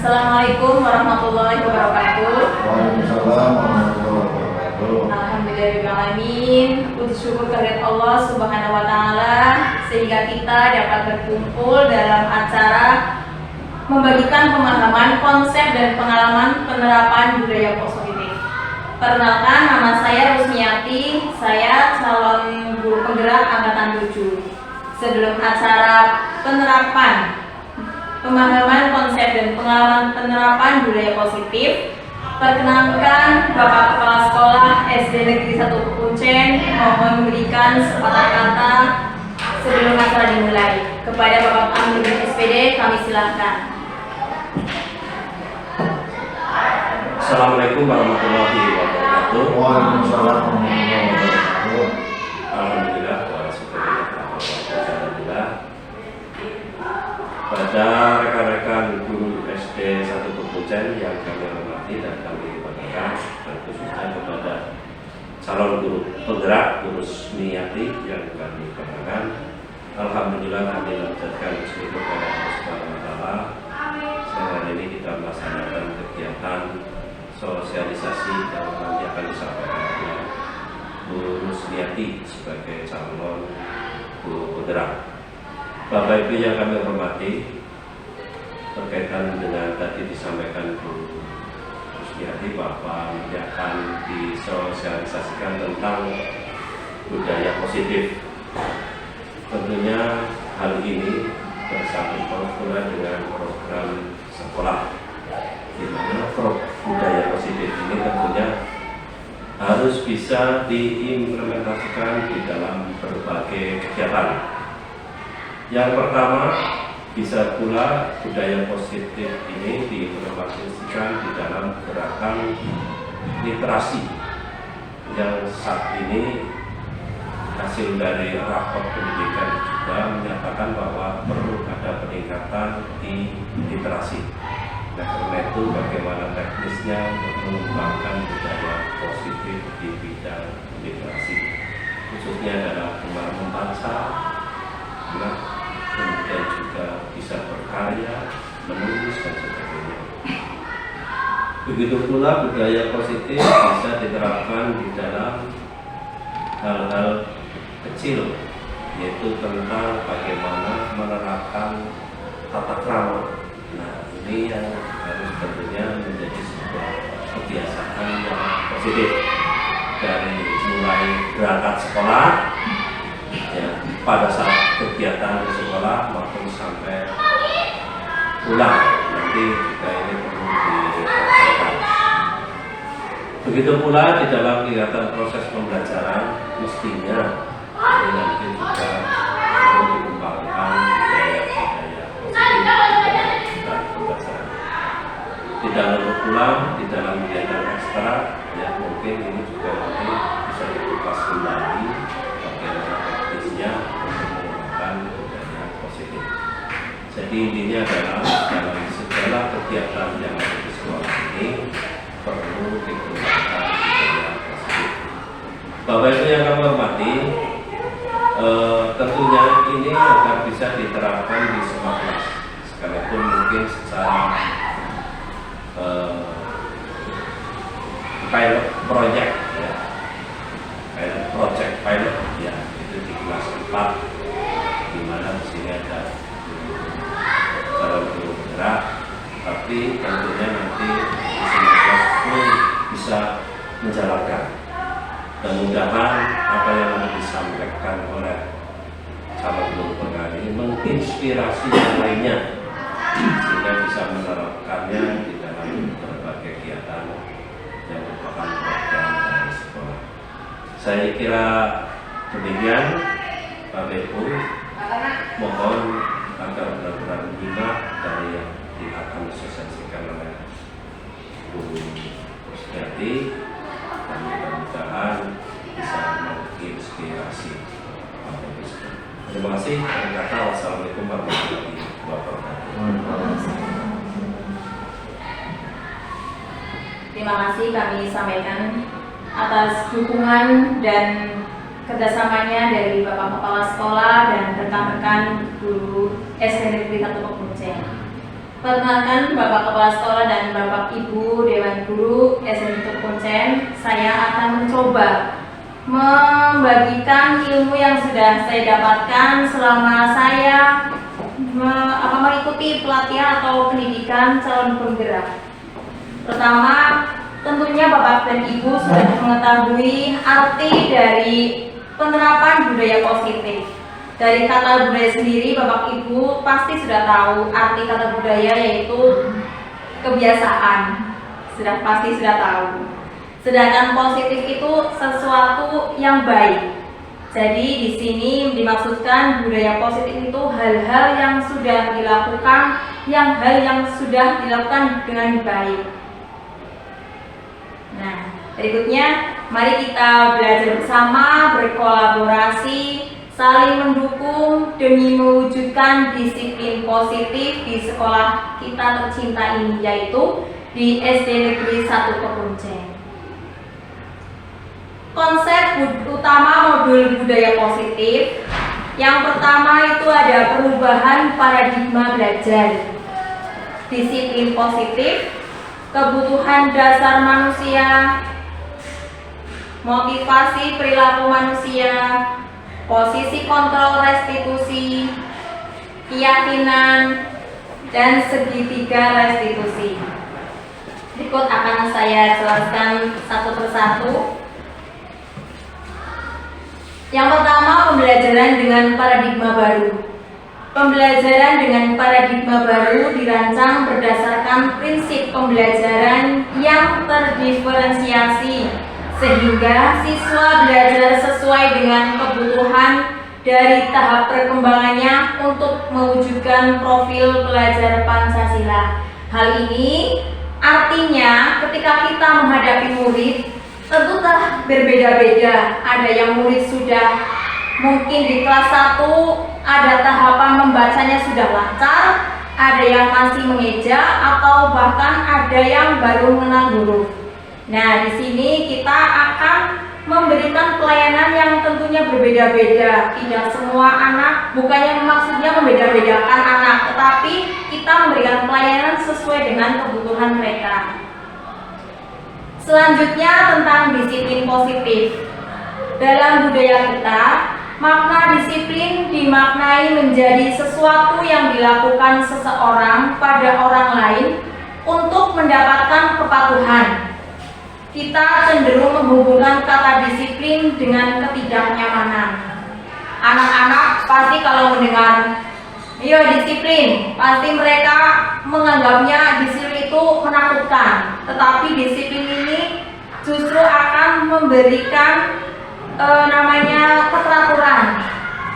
Assalamualaikum warahmatullahi wabarakatuh. Waalaikumsalam warahmatullahi wabarakatuh. Alhamdulillahirrahmanirrahim. Puji syukur kehadirat Allah Subhanahu wa Ta'ala sehingga kita dapat berkumpul dalam acara membagikan pemahaman, konsep dan pengalaman penerapan budaya positif. Perkenalkan, nama saya Rusmiati, saya calon guru penggerak angkatan 7. Sebelum acara penerapan pemahaman, konsep dan pengalaman penerapan budaya positif, perkenalkan Bapak Kepala Sekolah SD Negeri 1 Kuncen mohon memberikan sepatah kata sebelum acara dimulai. Kepada Bapak Amir SPD kami silakan. Assalamualaikum warahmatullahi wabarakatuh. Waalaikumsalam warahmatullahi wabarakatuh. Alhamdulillah wa alhamdulillah. Pada rekan-rekan guru SD 1 Kuncen yang kami hormati dan kami banggakan, dan khususnya kepada calon guru penggerak guru Rusmiati yang kami banggakan, alhamdulillah kami lanjutkan syukur kepada Allah Subhanahu wa Ta'ala. Hari ini kita melaksanakan kegiatan sosialisasi yang nanti akan disampaikan oleh Bu Rusmiati sebagai calon guru penggerak. Bapak Ibu yang kami hormati, berkaitan dengan tadi disampaikan Bu Rusmiati bahwa akan disosialisasikan tentang budaya positif. Tentunya hal ini bersangkutan pula dengan program sekolah, di mana budaya positif ini tentunya harus bisa diimplementasikan di dalam berbagai kegiatan. Yang pertama, bisa pula budaya positif ini diimplementasikan di dalam gerakan literasi yang saat ini hasil dari rapor pendidikan juga menyatakan bahwa perlu ada peningkatan di literasi. Nah, karena itu bagaimana teknisnya untuk mengembangkan budaya positif di bidang literasi, khususnya dalam gemar membaca, kemudian juga bisa berkarya, menulis dan sebagainya. Begitu pula budaya positif bisa diterapkan di dalam hal-hal kecil, yaitu tentang bagaimana menerapkan tata krama. Nah, ini yang harus tentunya menjadi sebuah kebiasaan yang positif dari mulai berangkat sekolah, ya, pada saat kegiatan di sekolah maupun sampai pulang. Nanti juga ini perlu diperhatikan. Begitu pula di dalam kegiatan proses pembelajaran, mestinya ini nanti juga perlu dikembangkan budaya-budaya positif dan pembelajaran. Tidak lalu pulang di dalam kegiatan ekstra, ya mungkin ini juga nanti bisa dikupas kembali bagaimana teknisnya untuk menggunakan budaya positif. Jadi intinya adalah dalam segala kegiatan yang ada di sekolah ini perlu digunakan budaya positif. Bapak Ibu yang kami hormati, tentunya ini agar bisa diterapkan di semua kelas, sekalipun mungkin secara pilot project, ya, pilot ya, itu di kelas 4, di mana di sini ada calon guru penggerak, tapi tentunya nanti di semua kelas pun bisa menjalankan. Mudah-mudahan apa yang disampaikan oleh calon guru penggerak ini menginspirasi yang lainnya, sehingga bisa menerapkannya di dalam berbagai kegiatan yang merupakan program dari sekolah. Saya kira demikian, Bapak Ibu, mohon agar benar-benar menyimak dari yang akan disosialisasikan oleh Bu Rusmiati, dan mudah-mudahan bisa menginspirasi Bapak Ibu. Terima kasih. Wassalamualaikum warahmatullahi wabarakatuh. Terima kasih kami sampaikan atas dukungan dan kerjasamanya dari Bapak Kepala Sekolah dan rekan-rekan guru SD Negeri 1 Kuncen. Perkenalkan Bapak Kepala Sekolah dan Bapak Ibu Dewan Guru SMP Kuncen, saya akan mencoba membagikan ilmu yang sudah saya dapatkan selama saya mengikuti pelatihan atau pendidikan calon penggerak. Pertama, tentunya Bapak dan Ibu sudah mengetahui arti dari penerapan budaya positif. Dari kata budaya sendiri, Bapak Ibu pasti sudah tahu arti kata budaya yaitu kebiasaan. Pasti sudah tahu. Sedangkan positif itu sesuatu yang baik. Jadi di sini dimaksudkan budaya positif itu hal-hal yang sudah dilakukan, hal yang sudah dilakukan dengan baik. Nah, berikutnya mari kita belajar bersama, berkolaborasi, saling mendukung demi mewujudkan disiplin positif di sekolah kita tercinta ini, yaitu di SD Negeri 1 Kekuncen. Konsep utama modul budaya positif yang pertama itu ada perubahan paradigma belajar, disiplin positif, kebutuhan dasar manusia, motivasi perilaku manusia, posisi kontrol restitusi, keyakinan, dan segitiga restitusi. Berikut akan saya jelaskan satu persatu. Yang pertama, pembelajaran dengan paradigma baru. Pembelajaran dengan paradigma baru dirancang berdasarkan prinsip pembelajaran yang terdiferensiasi, sehingga siswa belajar sesuai dengan kebutuhan dari tahap perkembangannya untuk mewujudkan profil pelajar Pancasila. Hal ini artinya ketika kita menghadapi murid, tentu telah berbeda-beda. Ada yang murid sudah mungkin di kelas 1 ada tahapan membacanya sudah lancar, ada yang masih mengeja, atau bahkan ada yang baru mengenal huruf. Nah, di sini kita akan memberikan pelayanan yang tentunya berbeda-beda. Tidak semua anak, bukannya maksudnya membeda-bedakan anak, tetapi kita memberikan pelayanan sesuai dengan kebutuhan mereka. Selanjutnya tentang disiplin positif. Dalam budaya kita, makna disiplin dimaknai menjadi sesuatu yang dilakukan seseorang pada orang lain untuk mendapatkan kepatuhan. Kita cenderung menghubungkan kata disiplin dengan ketidaknyamanan. Anak-anak pasti kalau mendengar disiplin, pasti mereka menganggapnya disiplin itu menakutkan. Tetapi disiplin ini justru akan memberikan keteraturan,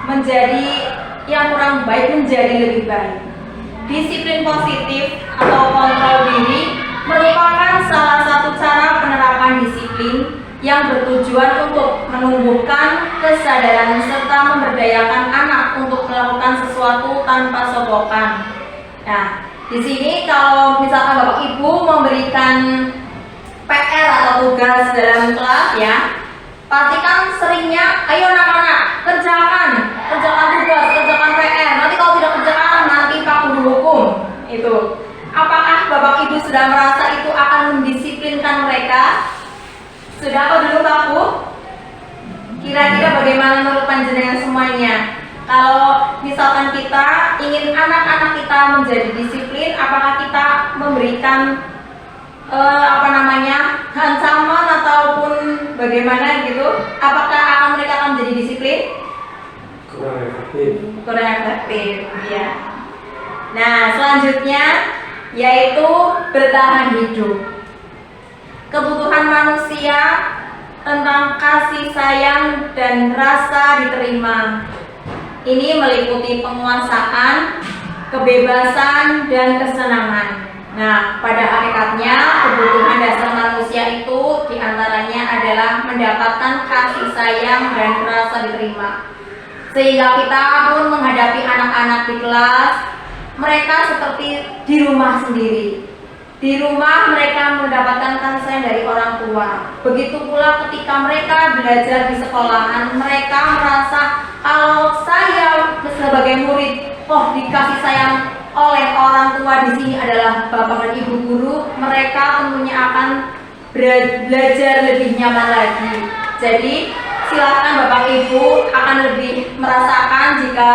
menjadi yang kurang baik menjadi lebih baik. Disiplin positif atau kontrol diri merupakan salah satu cara penerapan disiplin yang bertujuan untuk menumbuhkan kesadaran serta memberdayakan anak untuk melakukan sesuatu tanpa sogokan. Nah, di sini kalau misalkan Bapak Ibu memberikan PR atau tugas dalam kelas ya, pasti kan seringnya, ayo anak-anak kerjakan tugas, kerjakan PR. Nanti kalau tidak kerjakan nanti Pak Guru hukum. Itu. Apakah Bapak Ibu sudah merasa itu akan mendisiplinkan mereka? Sudah apa dulu Pak Bu? Kira-kira bagaimana menurut panjenengan semuanya? Kalau misalkan kita ingin anak-anak kita menjadi disiplin, apakah kita memberikan ancaman ataupun bagaimana gitu? Apakah mereka akan menjadi disiplin? Kurang efektif, ya. Nah, selanjutnya yaitu bertahan hidup. Kebutuhan manusia tentang kasih sayang dan rasa diterima. Ini meliputi penguasaan, kebebasan, dan kesenangan. Nah, pada hakikatnya kebutuhan dasar manusia itu diantaranya adalah mendapatkan kasih sayang dan rasa diterima. Sehingga kita pun menghadapi anak-anak di kelas, mereka seperti di rumah sendiri. Di rumah mereka mendapatkan kasih sayang dari orang tua. Begitu pula ketika mereka belajar di sekolahan, mereka merasa kalau saya sebagai murid, dikasih sayang oleh orang tua di sini bapak dan ibu guru, mereka tentunya akan belajar lebih nyaman lagi. Jadi silakan bapak ibu akan lebih merasakan jika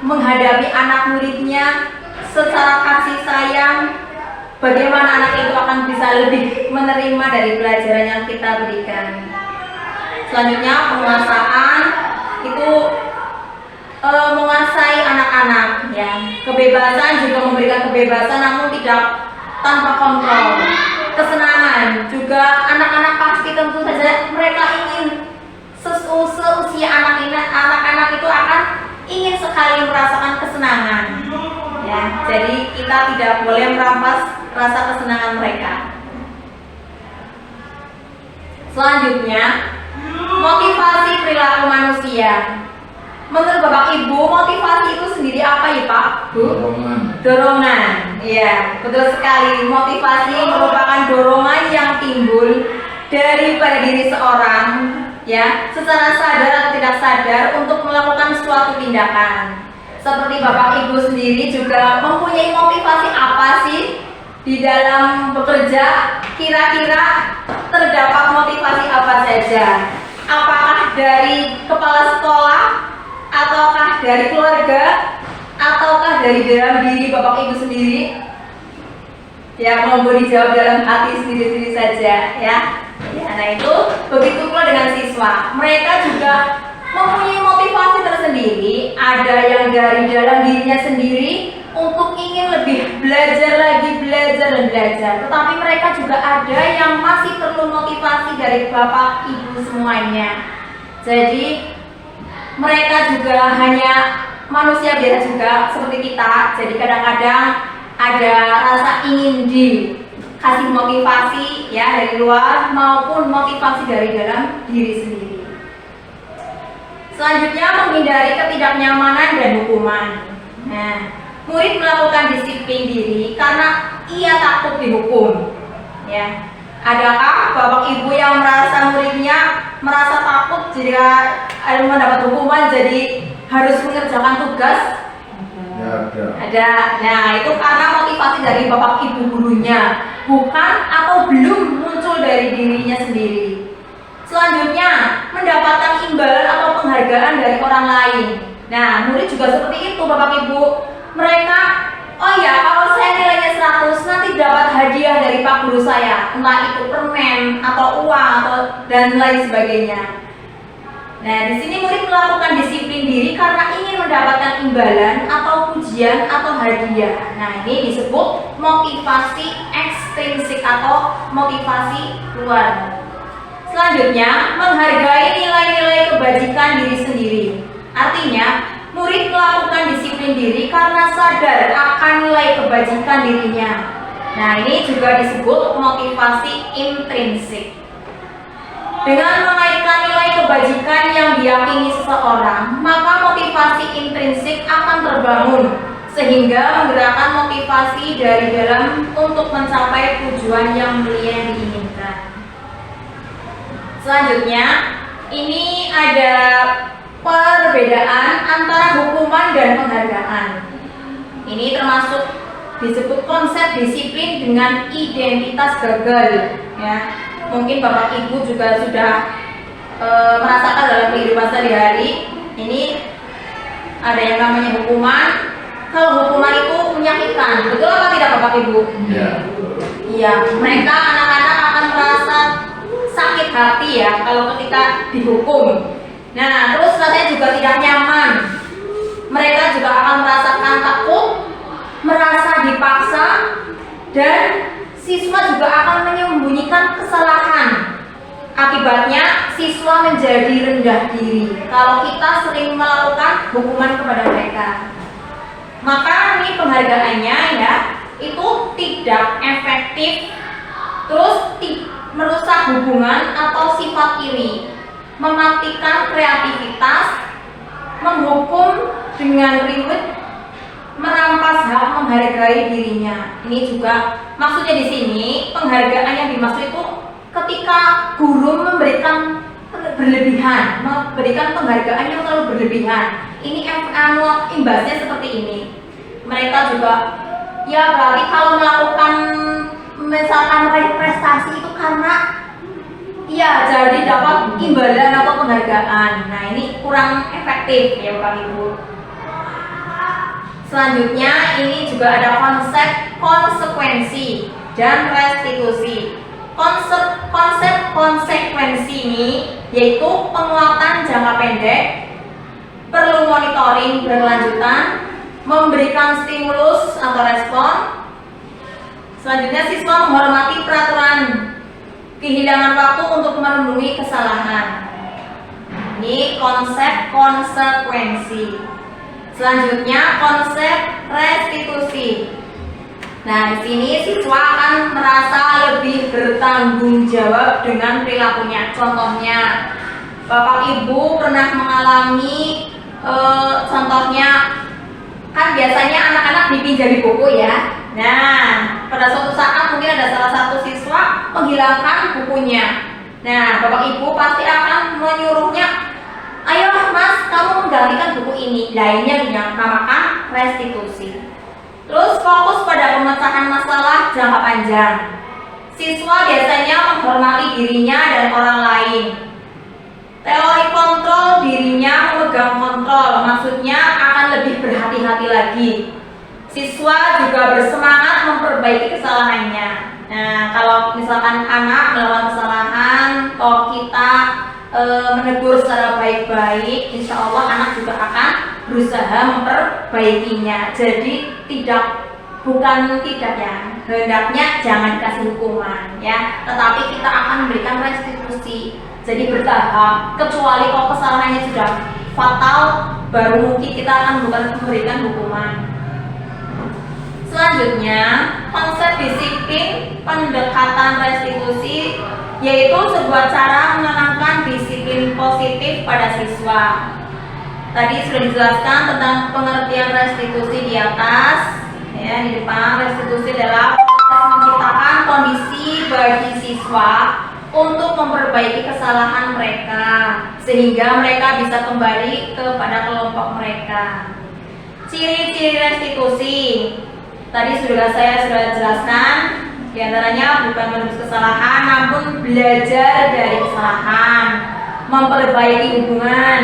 menghadapi anak muridnya secara kasih sayang, bagaimana anak itu akan bisa lebih menerima dari pelajaran yang kita berikan. Selanjutnya penguasaan itu menguasai anak-anak, ya. Kebebasan juga memberikan kebebasan, namun tidak tanpa kontrol. Kesenangan juga anak-anak pasti tentu saja mereka ingin seusia anak-anak itu akan ingin sekali merasakan kesenangan, ya. Jadi kita tidak boleh merampas rasa kesenangan mereka. Selanjutnya motivasi perilaku manusia. Menurut Bapak Ibu, motivasi itu sendiri apa ya Pak? Bu? Dorongan. Iya, betul sekali. Motivasi merupakan dorongan yang timbul daripada diri seorang, ya, secara sadar atau tidak sadar untuk melakukan suatu tindakan. Seperti Bapak Ibu sendiri juga mempunyai motivasi apa sih di dalam bekerja? Kira-kira terdapat motivasi apa saja? Apakah dari kepala sekolah, ataukah dari keluarga, ataukah dari dalam diri Bapak Ibu sendiri? Ya, mau dijawab dalam hati sendiri-sendiri saja, ya. Ya, nah itu begitu pula dengan siswa. Mereka juga mempunyai motivasi tersendiri. Ada yang dari dalam dirinya sendiri untuk ingin lebih belajar lagi, belajar dan belajar. Tetapi mereka juga ada yang masih perlu motivasi dari Bapak Ibu semuanya. Jadi mereka juga hanya manusia biasa juga seperti kita. Jadi kadang-kadang ada rasa ingin dikasih motivasi, ya, dari luar maupun motivasi dari dalam diri sendiri. Selanjutnya menghindari ketidaknyamanan dan hukuman. Nah, murid melakukan disiplin diri karena ia takut dihukum, ya. Adakah Bapak Ibu yang merasa muridnya merasa takut jika mendapat hukuman jadi harus mengerjakan tugas? Ya, Ada. Nah, itu karena motivasi dari Bapak Ibu gurunya, bukan atau belum muncul dari dirinya sendiri. Selanjutnya, mendapatkan imbalan atau penghargaan dari orang lain. Nah, murid juga seperti itu Bapak Ibu. Mereka, oh ya, kalau saya nilainya 100, nanti dapat hadiah dari Pak Guru saya, entah itu permen atau uang atau dan lain sebagainya. Nah, di sini murid melakukan disiplin diri karena ingin mendapatkan imbalan atau pujian atau hadiah. Nah, ini disebut motivasi ekstrinsik atau motivasi luar. Selanjutnya, menghargai nilai-nilai kebajikan diri sendiri. Artinya, murid melakukan disiplin diri karena sadar akan nilai kebajikan dirinya. Nah, ini juga disebut motivasi intrinsik. Dengan mengaitkan nilai kebajikan yang diyakini seseorang, maka motivasi intrinsik akan terbangun sehingga menggerakkan motivasi dari dalam untuk mencapai tujuan yang mulia yang diinginkan. Selanjutnya, ini ada perbedaan antara hukuman dan penghargaan. Ini termasuk disebut konsep disiplin dengan identitas gagal, ya. Mungkin Bapak Ibu juga sudah merasakan dalam kehidupan sehari-hari. Ini ada yang namanya hukuman. Kalau hukuman itu menyakitkan, betul apa tidak Bapak Ibu? Ya. Iya, mereka anak-anak akan merasa sakit hati ya kalau ketika dihukum. Nah, terus rasanya juga tidak nyaman. Mereka juga akan merasakan takut, merasa dipaksa, dan siswa juga akan menyembunyikan kesalahan. Akibatnya siswa menjadi rendah diri kalau kita sering melakukan hukuman kepada mereka. Maka ini penghargaannya, ya, itu tidak efektif, terus merusak hubungan atau sifat iri, mematikan kreativitas, menghukum dengan riwet, merampas hak menghargai dirinya. Ini juga maksudnya di sini penghargaan yang dimaksud itu ketika guru memberikan berlebihan, memberikan penghargaan yang terlalu berlebihan. Ini imbasnya seperti ini. Mereka juga Ya berarti kalau melakukan misalkan raih prestasi itu karena ya jadi dapat imbalan atau penghargaan. Nah ini kurang efektif ya Bapak Ibu. Selanjutnya ini juga ada konsep konsekuensi dan restitusi. Konsep konsekuensi ini yaitu penguatan jangka pendek, perlu monitoring berkelanjutan, memberikan stimulus atau respon. Selanjutnya siswa menghormati peraturan, kehilangan waktu untuk merenungi kesalahan. Ini konsep konsekuensi. Selanjutnya konsep restitusi. Nah, di sini siswa akan merasa lebih bertanggung jawab dengan perilakunya. Contohnya, Bapak Ibu pernah mengalami contohnya kan biasanya anak-anak dipinjami buku ya. Nah, pada suatu saat mungkin ada salah satu siswa menghilangkan bukunya. Nah, Bapak Ibu pasti akan menyuruhnya, ayo Mas, kamu menggantikan buku ini. Lainnya dinamakan restitusi. Terus fokus pada pemecahan masalah jangka panjang. Siswa biasanya menghormati dirinya dan orang lain. Teori kontrol dirinya memegang kontrol, maksudnya akan lebih berhati-hati lagi. Siswa juga bersemangat memperbaiki kesalahannya. Nah, kalau misalkan anak melakukan kesalahan, kalau kita menegur secara baik-baik, insya Allah anak juga akan berusaha memperbaikinya. Jadi bukan tidak ya, hendaknya jangan dikasih hukuman ya, tetapi kita akan memberikan restitusi. Jadi bertahap, kecuali kalau kesalahannya sudah fatal, baru mungkin kita akan memberikan hukuman. Selanjutnya, konsep disiplin pendekatan restitusi yaitu sebuah cara menanamkan disiplin positif pada siswa. Tadi sudah dijelaskan tentang pengertian restitusi di atas. Ya, di depan restitusi adalah proses menciptakan kondisi bagi siswa untuk memperbaiki kesalahan mereka sehingga mereka bisa kembali kepada kelompok mereka. Ciri-ciri restitusi tadi saya sudah jelaskan, di antaranya bukan menebus kesalahan namun belajar dari kesalahan, memperbaiki hubungan,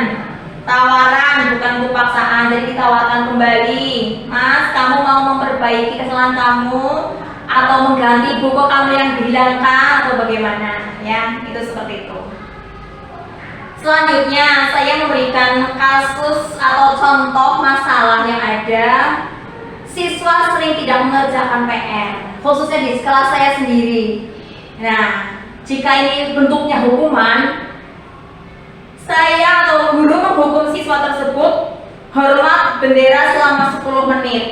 tawaran bukan untuk paksaan, jadi ditawarkan kembali, Mas, kamu mau memperbaiki kesalahan kamu atau mengganti buku kamu yang dihilangkan atau bagaimana ya, itu seperti itu. Selanjutnya saya memberikan kasus atau contoh masalah yang ada. Siswa sering tidak mengerjakan PR, khususnya di kelas saya sendiri. Nah, jika ini bentuknya hukuman, saya atau guru menghukum siswa tersebut hormat bendera selama 10 menit.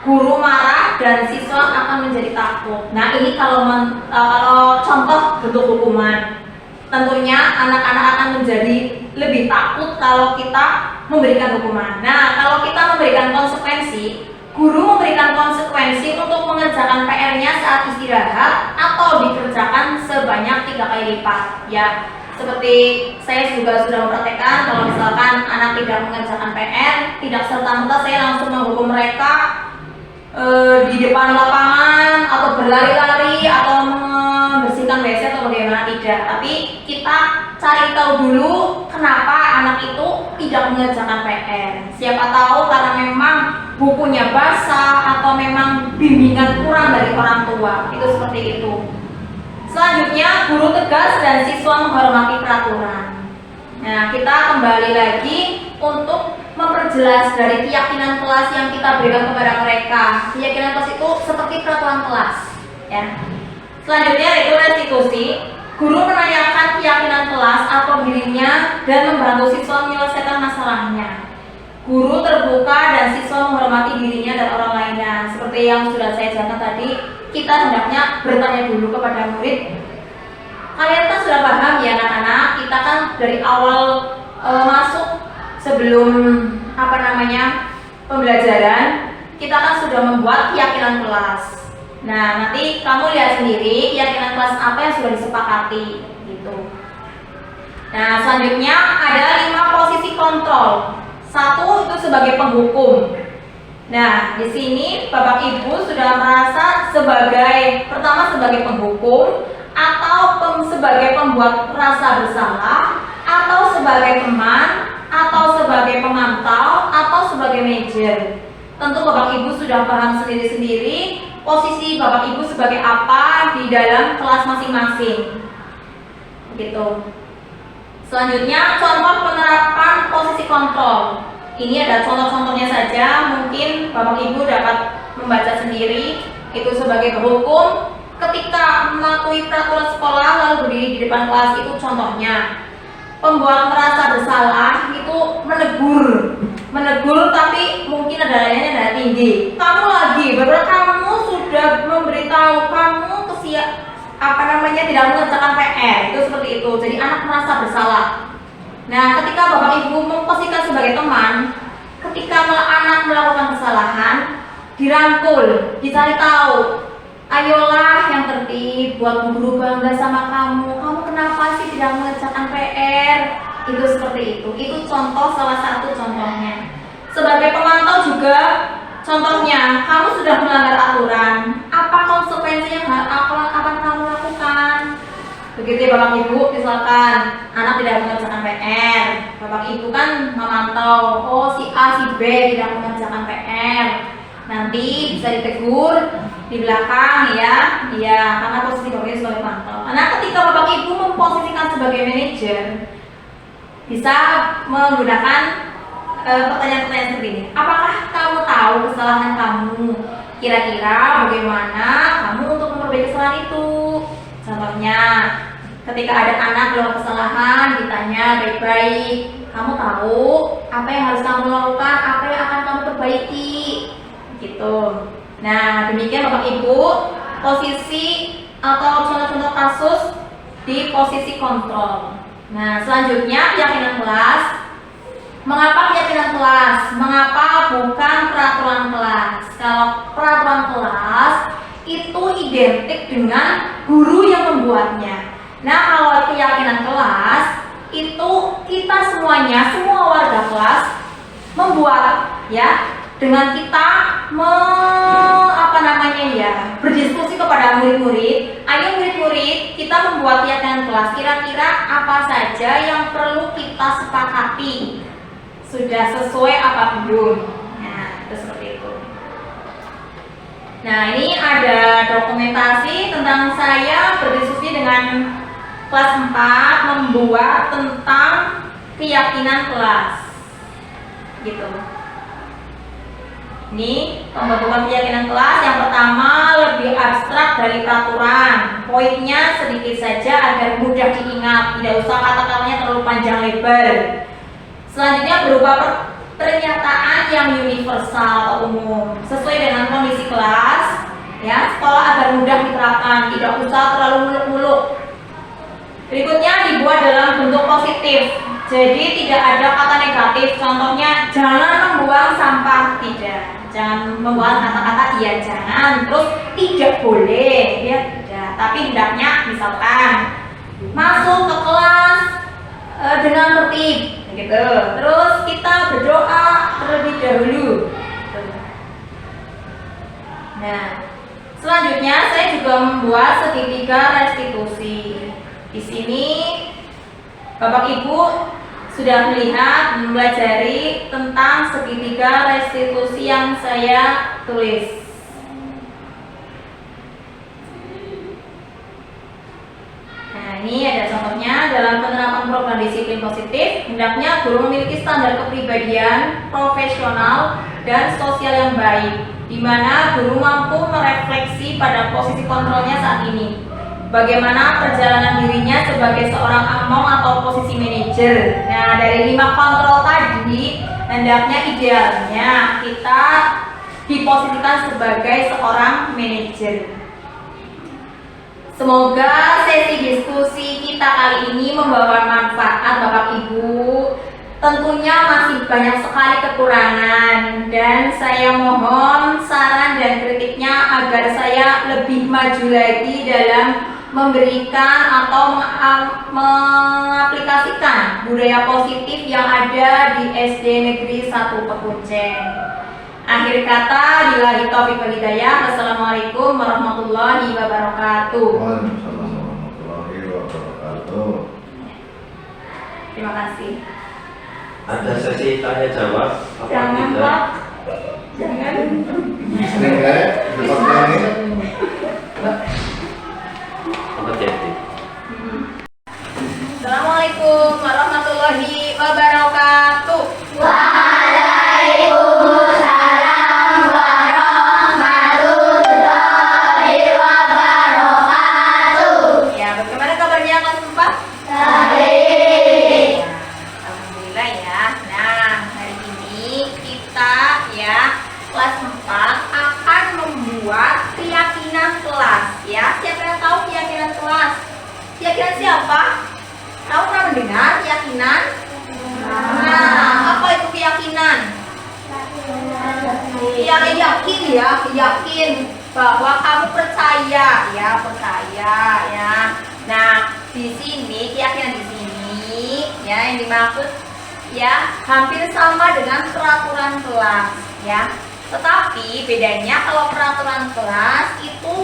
Guru marah dan siswa akan menjadi takut. Nah, ini kalau contoh bentuk hukuman. Tentunya anak-anak akan menjadi lebih takut kalau kita memberikan hukuman. Nah, kalau kita memberikan konsekuensi, guru memberikan konsekuensi untuk mengerjakan PR-nya saat istirahat atau dikerjakan sebanyak 3 kali lipat. Ya, seperti saya juga sudah mempraktekkan, kalau misalkan anak tidak mengerjakan PR, tidak serta-merta saya langsung menghukum mereka di depan lapangan atau berlari-lari atau membersihkan WC atau bagaimana, tidak. Tapi kita cari tahu dulu kenapa anak itu tidak mengerjakan PR. Siapa tahu karena memang bukunya basah atau memang bimbingan kurang dari orang tua, itu seperti itu. Selanjutnya, guru tegas dan siswa menghormati peraturan. Nah, kita kembali lagi untuk memperjelas dari keyakinan kelas yang kita berikan kepada mereka. Keyakinan kelas itu seperti peraturan kelas ya. Selanjutnya yaitu restitusi. Guru menanyakan keyakinan kelas atau dirinya dan membantu siswa menyelesaikan masalahnya. Guru terbuka dan siswa menghormati dirinya dan orang lainnya. Seperti yang sudah saya jelaskan tadi, kita hendaknya bertanya dulu kepada murid. Kalian kan sudah paham ya anak-anak, kita kan dari awal masuk sebelum pembelajaran, kita kan sudah membuat keyakinan kelas. Nah, nanti kamu lihat sendiri keyakinan kelas apa yang sudah disepakati gitu. Nah, selanjutnya ada 5 posisi kontrol. 1 itu sebagai penghukum. Nah, di sini Bapak Ibu sudah merasa sebagai penghukum atau sebagai pembuat rasa bersalah atau sebagai teman atau sebagai pemantau atau sebagai manajer. Tentu Bapak Ibu sudah paham sendiri-sendiri posisi Bapak Ibu sebagai apa di dalam kelas masing-masing. Gitu. Selanjutnya contoh penerapan posisi kontrol. Ini ada contoh-contohnya saja, mungkin Bapak Ibu dapat membaca sendiri. Itu sebagai hukum ketika mematuhi peraturan sekolah lalu berdiri di depan kelas, itu contohnya. Pembuat merasa bersalah itu menegur tapi mungkin ada nada tinggi. Kamu lagi, baru kamu sudah memberitahu kamu tidak mengerjakan PR, itu seperti itu. Jadi anak merasa bersalah. Nah, ketika Bapak Ibu memposisikan sebagai teman, ketika anak melakukan kesalahan, dirangkul, dicari tahu. Ayolah yang tertib, buat guru bangga sama kamu. Kamu kenapa sih tidak mengerjakan PR? Itu seperti itu. Itu contoh, salah satu contohnya. Sebagai pemantau juga, contohnya, kamu sudah melanggar aturan. Apa konsekuensinya yang akan kamu lakukan? Begitu ya Bapak Ibu, misalkan anak tidak mengerjakan PR, Bapak Ibu kan memantau, oh si A, si B tidak mengerjakan PR. Nanti bisa ditegur di belakang ya, karena posisi Bapak Ibu sebagai pantau. Nah, ketika Bapak Ibu memposisikan sebagai manajer, bisa menggunakan pertanyaan-pertanyaan seperti ini. Apakah kamu tahu kesalahan kamu? Kira-kira bagaimana kamu untuk memperbaiki kesalahan itu? Contohnya, ketika ada anak melakukan kesalahan, ditanya baik-baik, kamu tahu apa yang harus kamu lakukan, apa yang akan kamu perbaiki, gitu. Nah, demikian Bapak Ibu, posisi atau contoh-contoh kasus di posisi kontrol. Nah, selanjutnya keyakinan kelas. Mengapa keyakinan kelas? Mengapa bukan peraturan kelas? Kalau peraturan kelas itu identik dengan guru yang membuatnya. Nah, kalau keyakinan kelas itu kita semuanya, semua warga kelas membuat ya, dengan kita berdiskusi kepada murid-murid. Ayo murid-murid, kita membuat keyakinan kelas. Kira-kira apa saja yang perlu kita sepakati? Sudah sesuai apa belum? Nah, itu seperti itu. Nah, ini ada dokumentasi tentang saya berdiskusi dengan kelas 4 membuat tentang keyakinan kelas. Gitu. Ini pembentukan keyakinan kelas. Yang pertama lebih abstrak dari peraturan. Poinnya sedikit saja agar mudah diingat. Tidak usah kata-katanya terlalu panjang lebar. Selanjutnya berupa pernyataan yang universal atau umum, sesuai dengan kondisi kelas, ya, sekolah agar mudah diterapkan, tidak usah terlalu muluk-muluk. Berikutnya dibuat dalam bentuk positif, jadi tidak ada kata negatif. Contohnya, jangan membuang sampah, tidak. Jangan membuang kata-kata iya jangan, terus tidak boleh, ya tidak. Tapi hendaknya misalkan masuk ke kelas dengan tertib, gitu. Terus kita berdoa terlebih dahulu. Nah, selanjutnya saya juga membuat segitiga restitusi. Di sini Bapak Ibu sudah melihat, mempelajari tentang segitiga restitusi yang saya tulis. Nah, ini ada contohnya. Dalam penerapan program disiplin positif, hendaknya guru memiliki standar kepribadian, profesional, dan sosial yang baik, di mana guru mampu merefleksi pada posisi kontrolnya saat ini. Bagaimana perjalanan dirinya sebagai seorang among atau posisi manajer. Nah, dari 5 kontrol tadi, hendaknya idealnya kita diposisikan sebagai seorang manajer. Semoga sesi diskusi kita kali ini membawa manfaat Bapak Ibu. Tentunya masih banyak sekali kekurangan, dan saya mohon saran dan kritiknya agar saya lebih maju lagi dalam memberikan atau mengaplikasikan budaya positif yang ada di SD Negeri 1 Pekuncen. Akhir kata, billahi taufiq wal hidayah. Wassalamualaikum warahmatullahi wabarakatuh. Waalaikumsalam warahmatullahi wabarakatuh. Terima kasih. Ada sesi tanya jawab apa Jangan tidak? Pak, jangan. Sering kayak depan ini. Apa jadi? Assalamualaikum warahmatullahi wabarakatuh. Ya, bagaimana kabarnya kelas 4? Alhamdulillah ya. Nah, hari ini kita ya kelas 4 akan membuat keyakinan kelas ya. Siapa yang tahu keyakinan kelas? Keyakinan siapa? Tahu pernah mendengar keyakinan? Nah, apa itu keyakinan? Yakin ya, yakin bahwa kamu percaya ya. Nah, di sini keyakinan di sini ya yang dimaksud ya hampir sama dengan peraturan kelas ya. Tetapi bedanya kalau peraturan kelas itu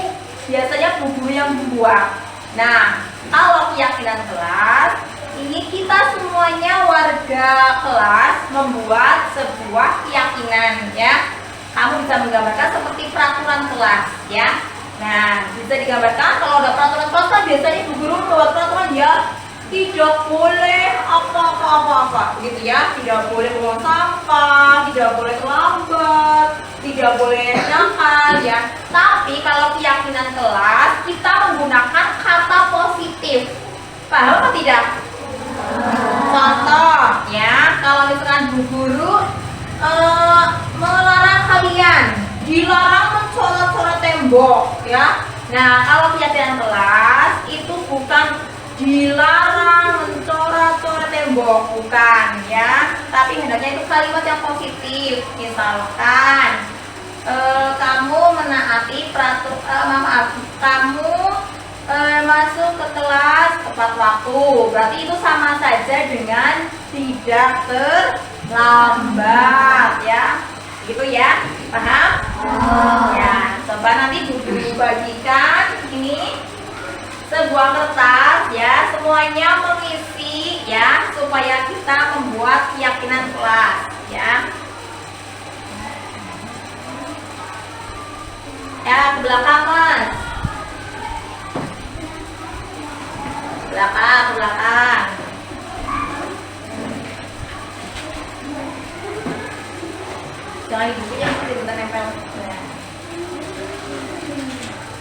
biasanya bu guru yang membuat. Nah, kalau keyakinan kelas ini kita semuanya warga kelas membuat sebuah keyakinan ya. Kamu bisa menggambarkan seperti peraturan kelas ya. Nah, bisa digambarkan kalau ada peraturan kelas kan biasanya bu guru membuat peraturan ya tidak boleh apa gitu ya, tidak boleh buang sampah, tidak boleh terlambat, tidak boleh nakal ya. Tapi kalau keyakinan kelas kita menggunakan kata positif. Paham apa tidak? Contoh ya, kalau misalkan bu guru melarang kalian dilarang mencoret-coret tembok ya. Nah, kalau keyakinan kelas itu bukan dilarang mencoret-coret tembok, bukan ya, tapi hendaknya itu kalimat yang positif. Misalkan kamu menaati kamu masuk ke kelas tepat waktu, berarti itu sama saja dengan tidak terlambat ya, gitu ya, paham? Ya, coba nanti Bu bagikan ini sebuah kertas ya, semuanya mengisi ya supaya kita membuat keyakinan kelas ya. Ya, ke belakang Mas. Belakang. Jangan dibukunya bentar nempel.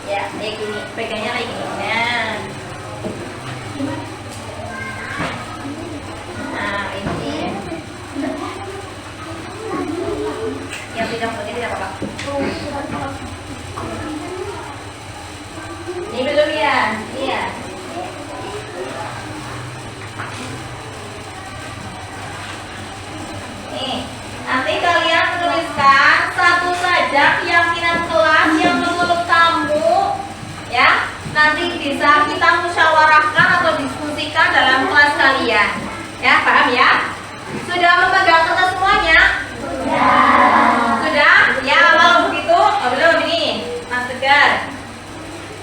Ya, kayak gini, pegangnya kayak gini. Nah, ini yang tidak putih tidak apa-apa. Ini belum ya? Iya. Nih, nanti kalian tuliskan satu saja keyakinan kelas yang menurut kamu ya, nanti bisa kita musyawarahkan atau diskusikan dalam kelas kalian ya, paham ya? Sudah memegang kertas semuanya? Sudah? Ya, kalau begitu, belum ini Mas Tegar.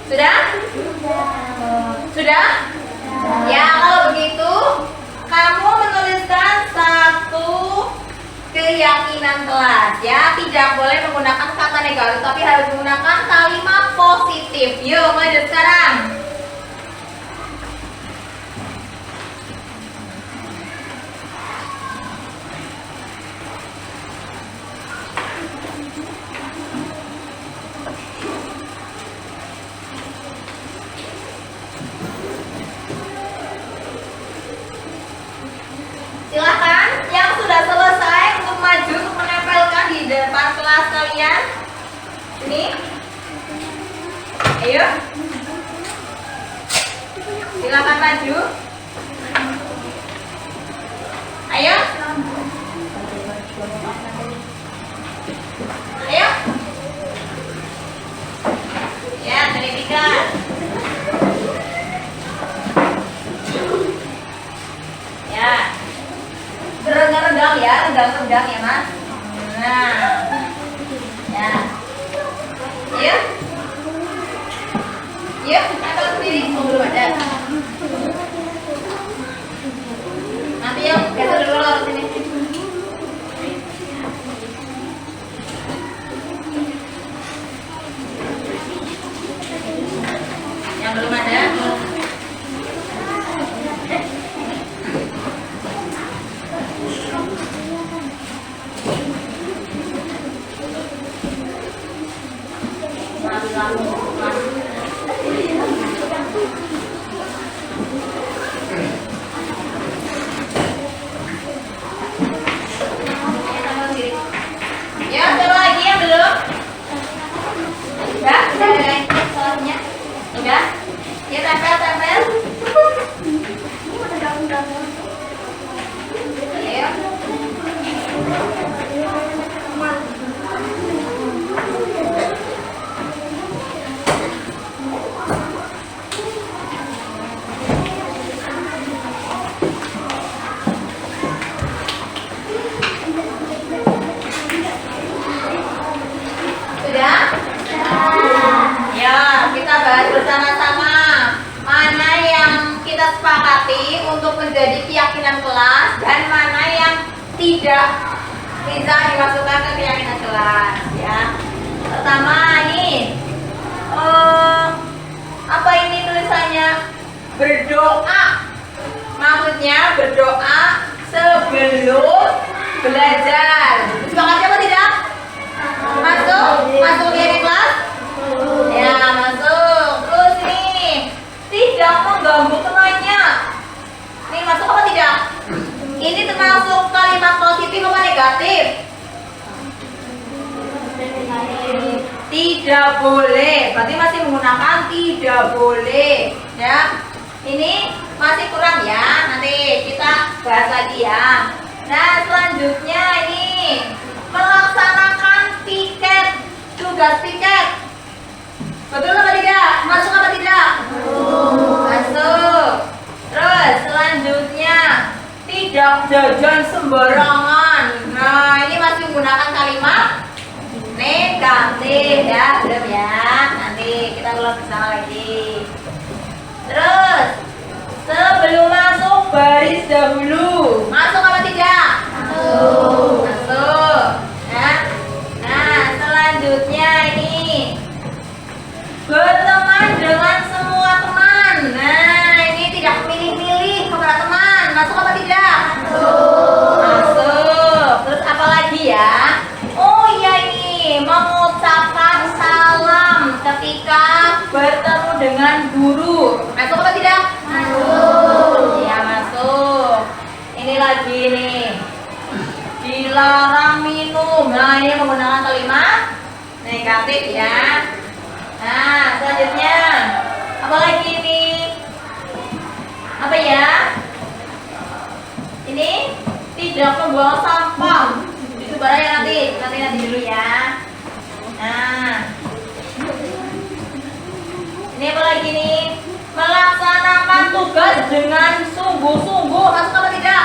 Sudah? Sudah? Ya, kalau begitu kamu menuliskan satu keyakinan kelas ya, tidak boleh menggunakan kata negatif tapi harus menggunakan kalimat positif. Yuk, maju sekarang. Silakan yang sudah selesai untuk maju untuk menempelkan di depan kelas kalian. Ini. Ayo. Silakan maju. Ayo. Ayo. Ya, verifikan. Ya. Rendang ya, rendang ya Mas. Nah, Mati lampu. Ya, coba lagi yang belum. Udah, soalnya. Udah. Ya, tempel. Ayo. Sudah? Ya, kita bahas bersama-sama mana yang kita sepakati untuk menjadi keyakinan kelas dan mana yang tidak bisa dimasukkan ke keyakinan kelas, ya. Pertama ini, apa ini tulisannya? Berdoa. Maksudnya berdoa sebelum belajar. Sepakati apa tidak? Masuk ke kelas? Ya, masuk. Terus nih, tidak mengganggu temannya. Nih, masuk apa tidak? Ini termasuk kalimat positif apa negatif? Tidak boleh. Berarti masih menggunakan tidak boleh, ya. Ini masih kurang ya. Nanti kita bahas lagi ya. Nah, selanjutnya ini melaksanakan piket, tugas piket. Betul apa tidak? Masuk apa tidak? Masuk. Terus selanjutnya tidak jajan sembarangan. Nah, ini masih menggunakan kalimat negatif ya, belum ya? Nanti kita ulang bersama lagi. Terus sebelum masuk baris dahulu. Masuk apa tidak? Masuk. Nah, selanjutnya ini berteman dengan semua teman. Nah, ini tidak milih-milih kepada teman. Masuk apa tidak? Masuk. Terus apa lagi ya? Oh iya, ini mengucapkan salam ketika bertemu dengan guru. Masuk apa tidak? Masuk. Ya, masuk. Ini lagi nih. Dilarang minum. Nah, ini menggunakan kalimat negatif ya. Nah, selanjutnya apa lagi ini? Apa ya? Ini tidak membuang sampah. Itu barang nanti dulu ya. Nah, ini apa lagi nih? Melaksanakan tugas dengan sungguh-sungguh. Masuk apa tidak?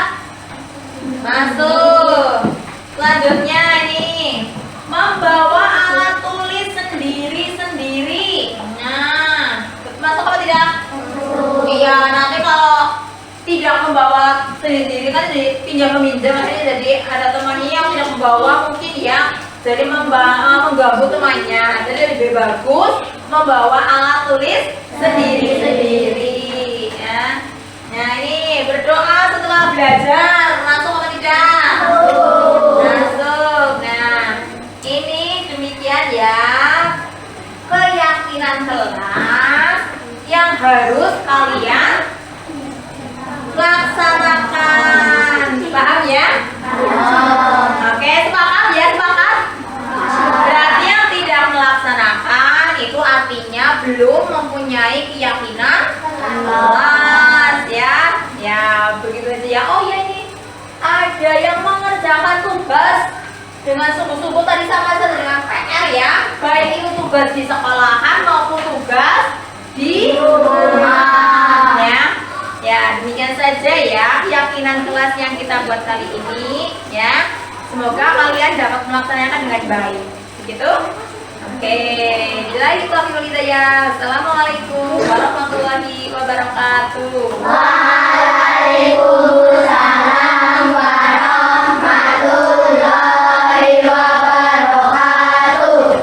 Masuk. Selanjutnya ini membawa alat tulis sendiri-sendiri. Nah, masuk apa tidak? Iya, nanti kalau tidak membawa sendiri kan jadi pinjam meminjam, artinya jadi ada temannya yang tidak membawa mungkin ya, jadi mengganggu temannya. Jadi lebih bagus membawa alat tulis sendiri-sendiri ya. Nah, ini berdoa setelah belajar. Masuk apa tidak? Masuk. Nah, ini demikian ya keyakinan kelas yang harus kalian laksanakan. Paham ya? Oke, sepakat ya? Sepakat? Berarti yang tidak melaksanakan itu artinya belum mempunyai keyakinan kelas ya. Ya, begitu aja ya. Oh ya, ini ada yang mengerjakan tugas dengan sungguh-sungguh tadi sama saja dengan PR ya, baik itu tugas di sekolahan maupun tugas di rumah ya. Ya, demikian saja ya keyakinan kelas yang kita buat kali ini ya. Semoga kalian dapat melaksanakan dengan baik. Begitu? Oke, bila itu ya. Assalamualaikum warahmatullahi wabarakatuh. Waalaikumsalam warahmatullahi wabarakatuh.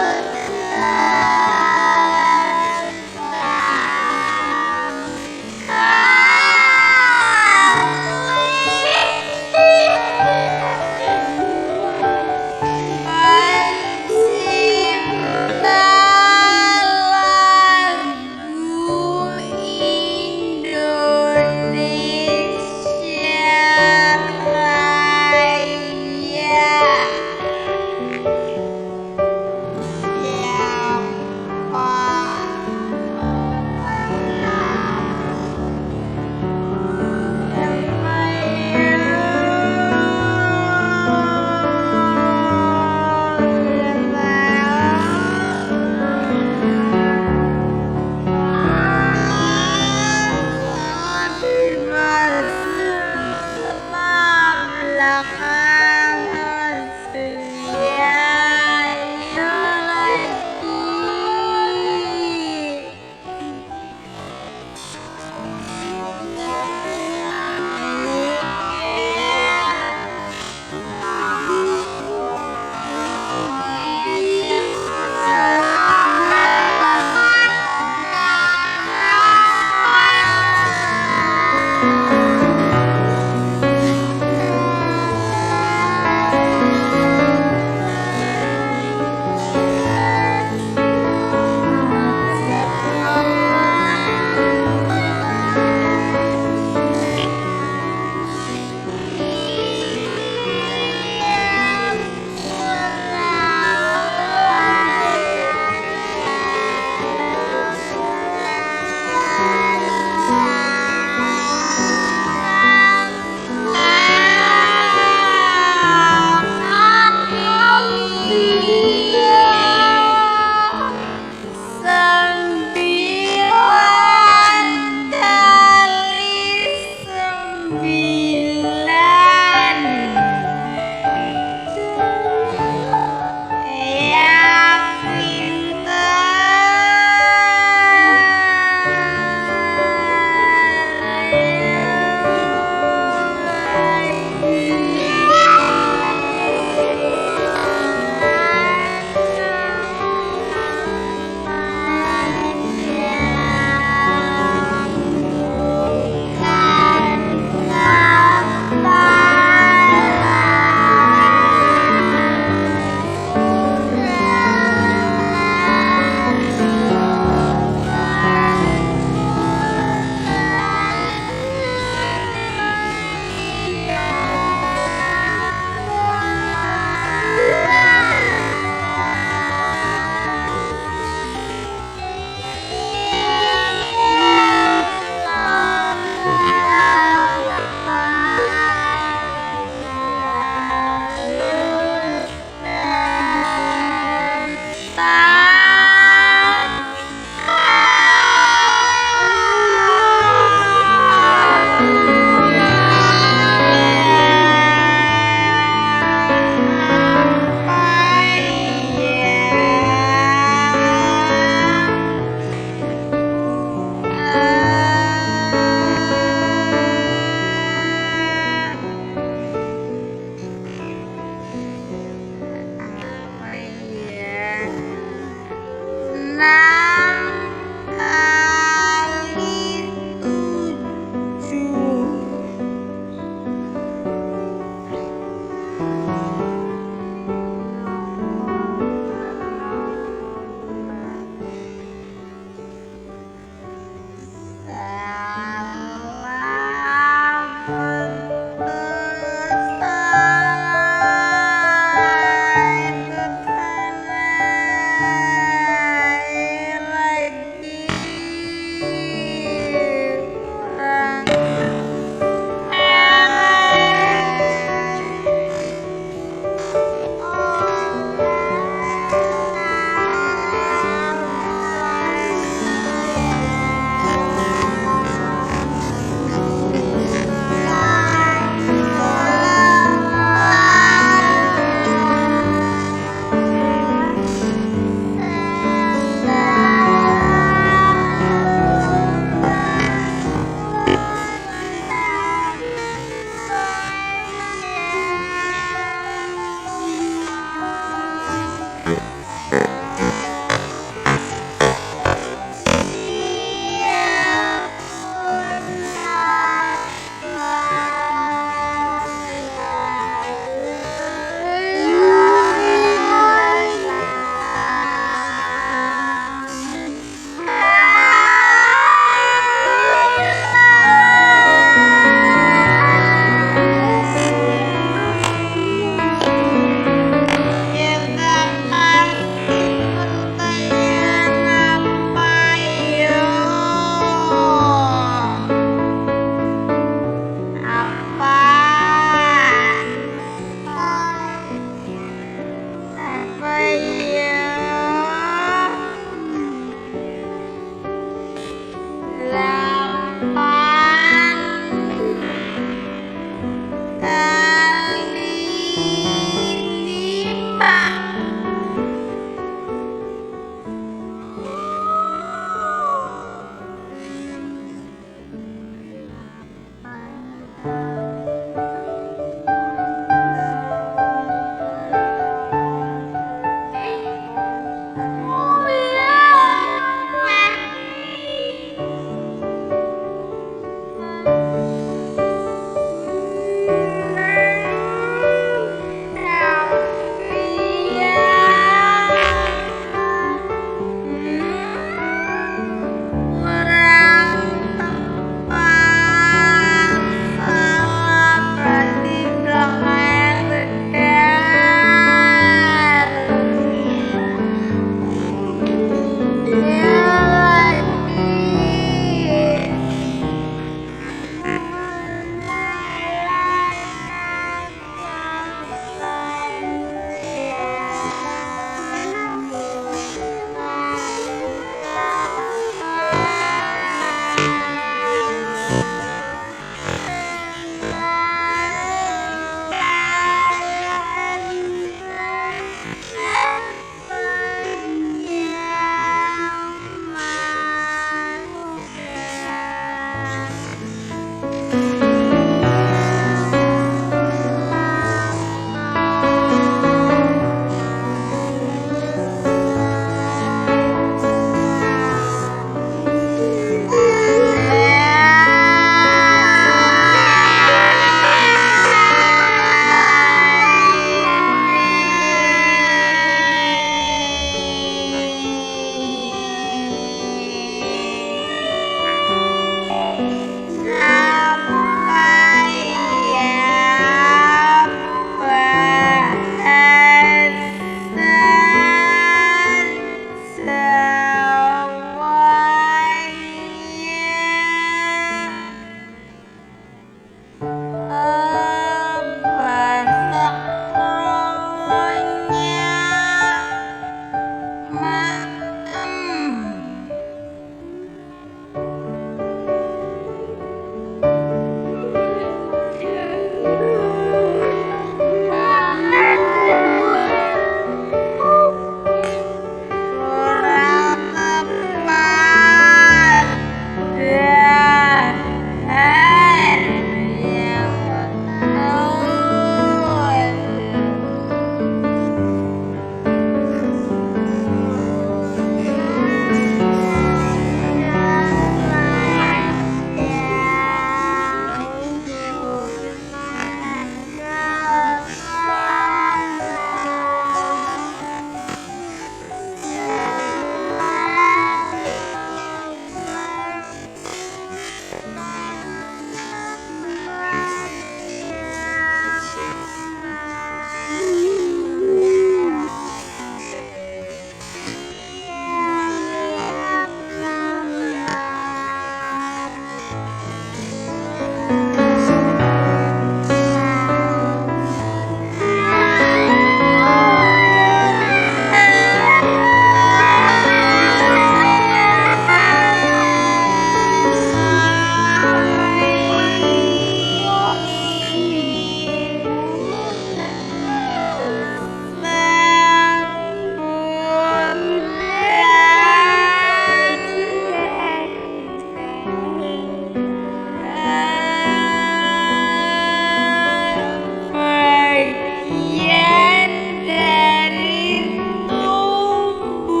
bagian dari tumbuhan.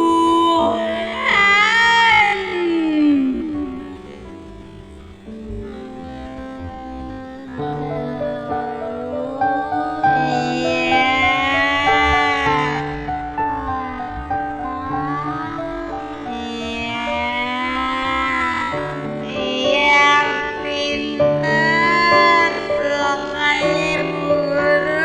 Yang pintar pakai burung.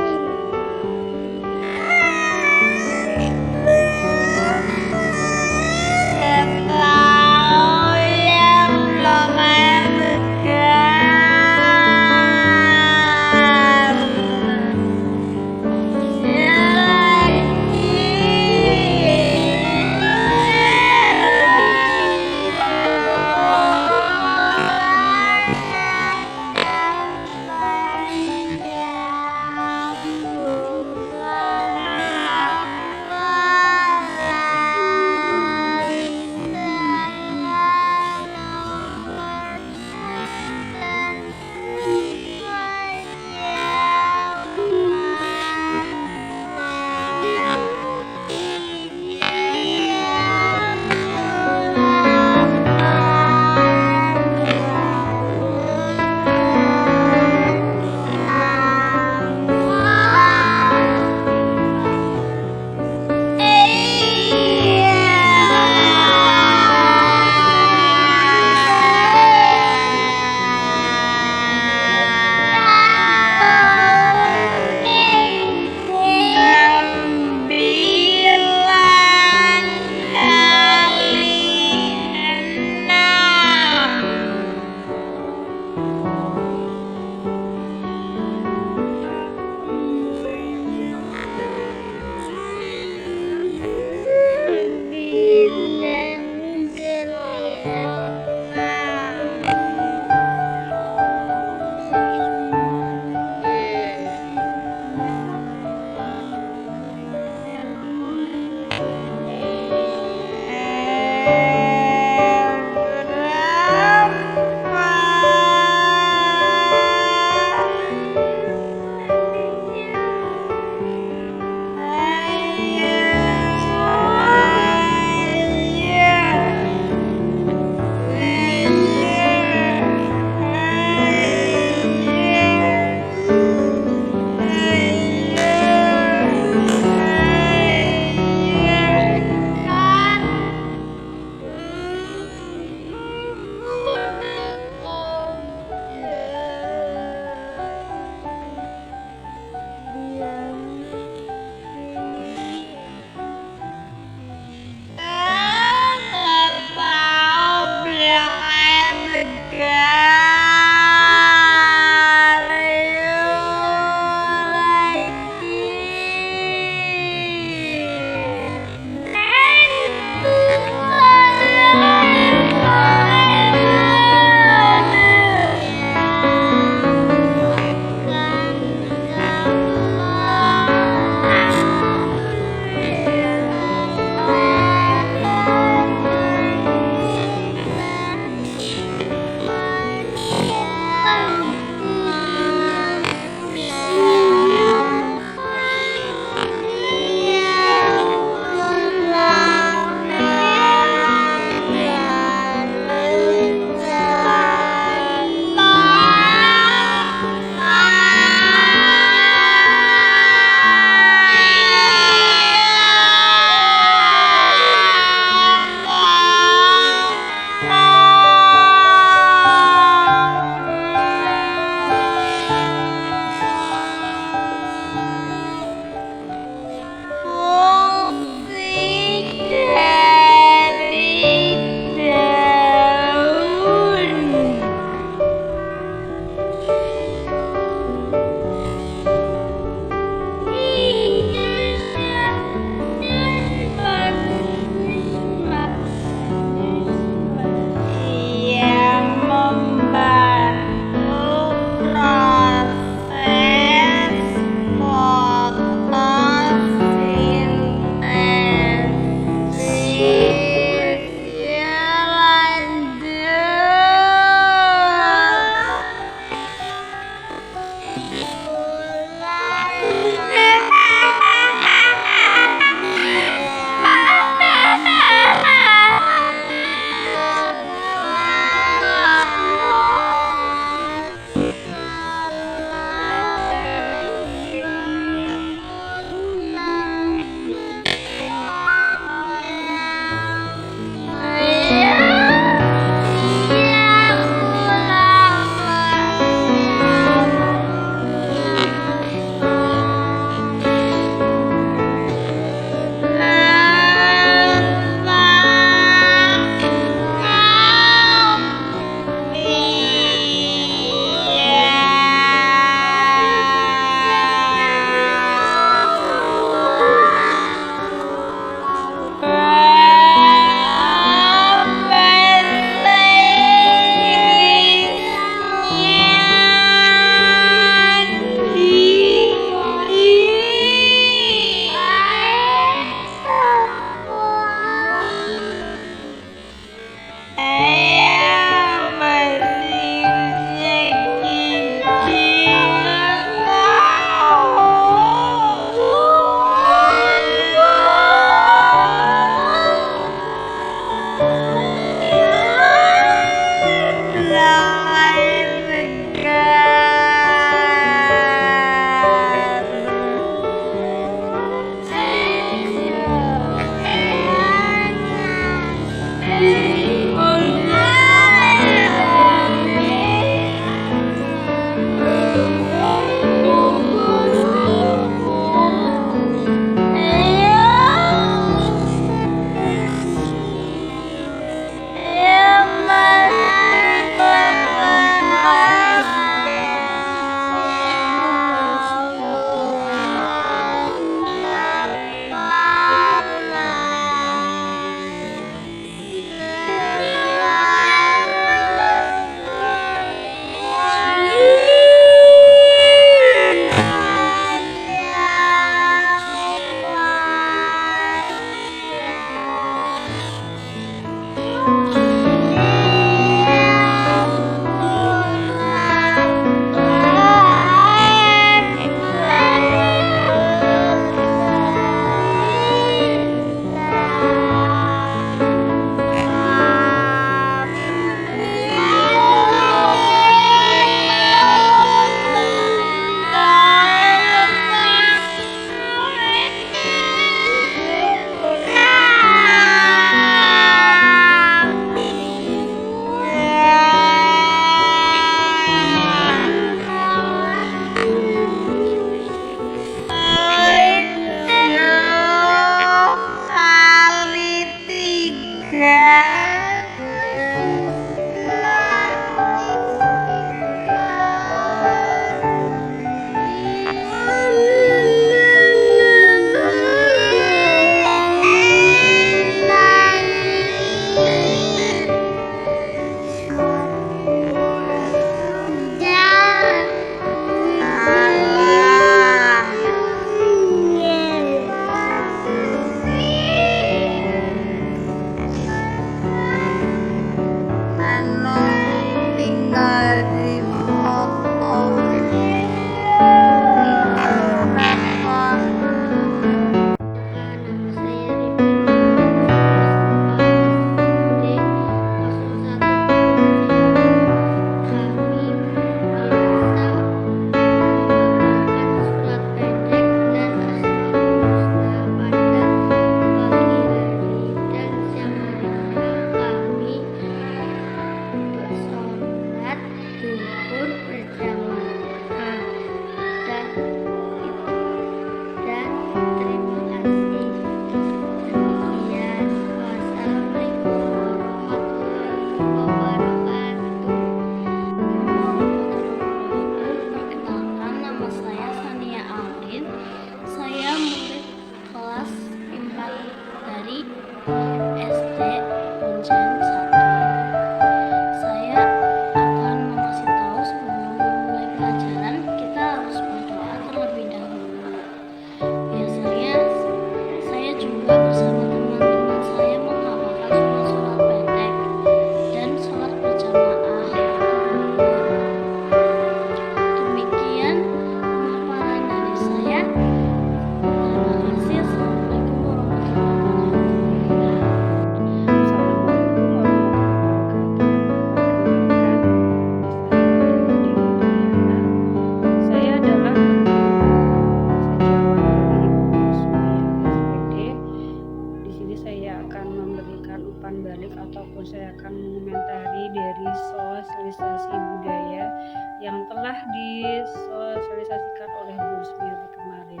saya akan mengomentari dari sosialisasi budaya yang telah disosialisasikan oleh Bu Rusmiati kemarin.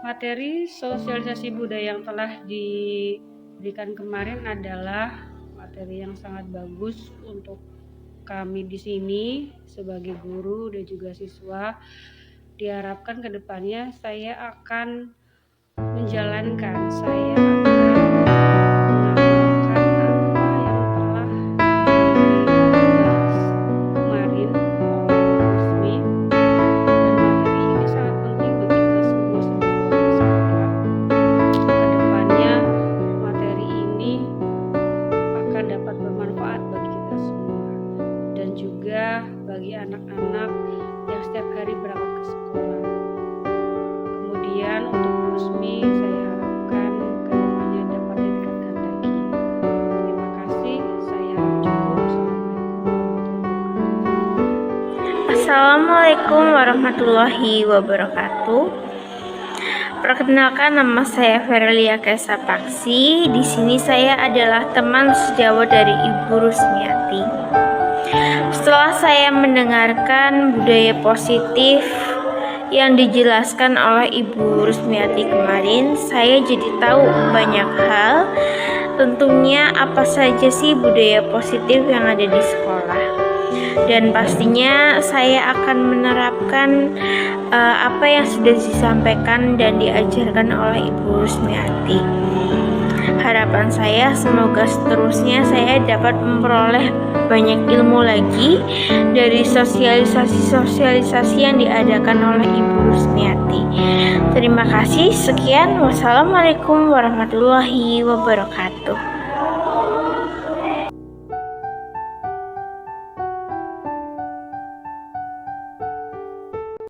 Materi sosialisasi budaya yang telah diberikan kemarin adalah materi yang sangat bagus untuk kami di sini sebagai guru dan juga siswa. Diharapkan ke depannya saya akan menjalankan, saya akan bagi anak-anak yang setiap hari berangkat ke sekolah. Kemudian untuk Bu Rusmi saya harapkan kedepannya dapat ditingkatkan lagi. Terima kasih, saya cukup. Assalamualaikum warahmatullahi wabarakatuh. Perkenalkan, nama saya Ferelia Kesa Paksi. Di sini saya adalah teman sejawat dari Ibu Rusmiati. Setelah saya mendengarkan budaya positif yang dijelaskan oleh Ibu Rusmiati kemarin, saya jadi tahu banyak hal. Tentunya apa saja sih budaya positif yang ada di sekolah. Dan pastinya saya akan menerapkan apa yang sudah disampaikan dan diajarkan oleh Ibu Rusmiati. Harapan saya semoga seterusnya saya dapat memperoleh banyak ilmu lagi dari sosialisasi yang diadakan oleh Ibu Rusmiati. Terima kasih, sekian. Wassalamualaikum warahmatullahi wabarakatuh.